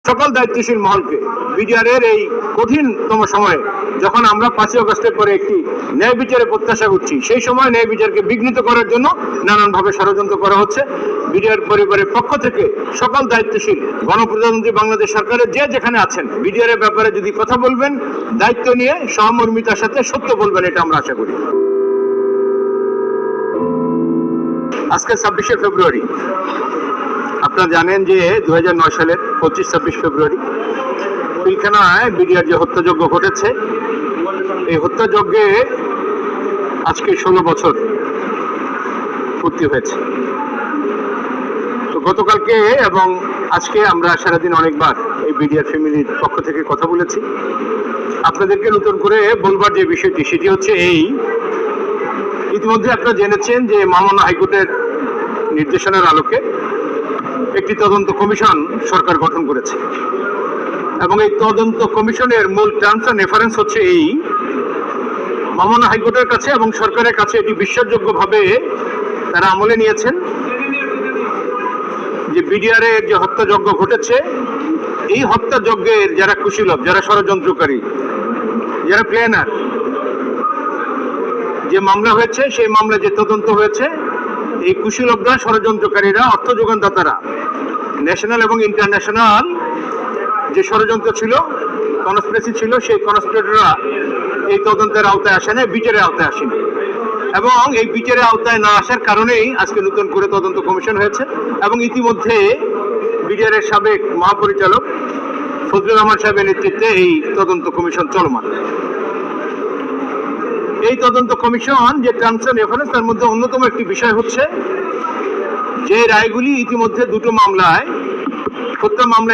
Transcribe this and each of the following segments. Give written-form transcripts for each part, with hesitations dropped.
সকল দায়িত্বশীল মহলকে বিডিআর এর এই কঠিনতম সময়ে যখন আমরা 5ই আগস্টের পরে একটি ন্যায় বিচারের প্রত্যাশা করছি, সেই সময় ন্যায় বিচারকে বিঘ্নিত করার জন্য নানানভাবে ষড়যন্ত্র করা হচ্ছে। বিডিআর পরিবারের পক্ষ থেকে সকল দায়িত্বশীল গণপ্রজাতন্ত্রী বাংলাদেশ সরকারের যে যেখানে আছেন, বিডিআর এর ব্যাপারে যদি কথা বলবেন দায়িত্ব নিয়ে সহমর্মিতার সাথে সত্য বলবেন, এটা আমরা আশা করি। আজকে 26শে ফেব্রুয়ারি, আপনারা জানেন যে 2009 সালের 25-26 ফেব্রুয়ারি পিলখানায় বিডিআর যে হত্যাযজ্ঞ ঘটেছে, এই হত্যাযজ্ঞে আজকে 16 বছর পূর্তি হয়েছে। তো গতকালকে এবং আজকে আমরা সারাদিন অনেকবার এই বিডিআর ফ্যামিলির পক্ষ থেকে কথা বলেছি। আপনাদেরকে নতুন করে বলবার যে বিষয়টি, সেটি হচ্ছে এই, ইতিমধ্যে আপনারা জেনেছেন যে মহামান্য হাইকোর্টের নির্দেশনার আলোকে একটি তদন্ত কমিশন সরকার গঠন করেছে এবং এই তদন্ত কমিশনের মূল টার্মস এন্ড রেফারেন্স হচ্ছে এই, মহামান্য হাইকোর্টের কাছে এবং সরকারের কাছে এটি বিশ্বাসযোগ্যভাবে তারা আমলে নিয়েছেন যে বিডিআর এর যে হত্যাযজ্ঞ ঘটেছে, এই হত্যাযজ্ঞের যারা কুশীলব, যারা ষড়যন্ত্রকারী, যারা প্ল্যানার, যে মামলা হয়েছে সেই মামলা যে তদন্ত হয়েছে, এই কুশীলবরা, ষড়যন্ত্রকারীরা, অর্থ যোগানদাতারা, ন্যাশনাল এবং ইন্টারন্যাশনাল যে ষড়যন্ত্র ছিল, কনস্পিরেসি ছিল, সেই কনস্পিরেটররা এই তদন্তের আওতায় আসে না, বিচারের আওতায় আসেনি। এবং এই বিচারের আওতায় না আসার কারণেই আজকে নতুন করে তদন্ত কমিশন হয়েছে এবং ইতিমধ্যে বিডিআর এর সাবেক মহাপরিচালক ফজলুর রহমান সাহেবের নেতৃত্বে এই তদন্ত কমিশন চলমান। এই তদন্ত কমিশন যে টার্মস এন্ড রেফারেন্স, তার মধ্যে অন্যতম একটি বিষয় হচ্ছে যে রায়গুলি ইতিমধ্যে দুটো মামলায়, হত্যা মামলা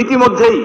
ইতিমধ্যেই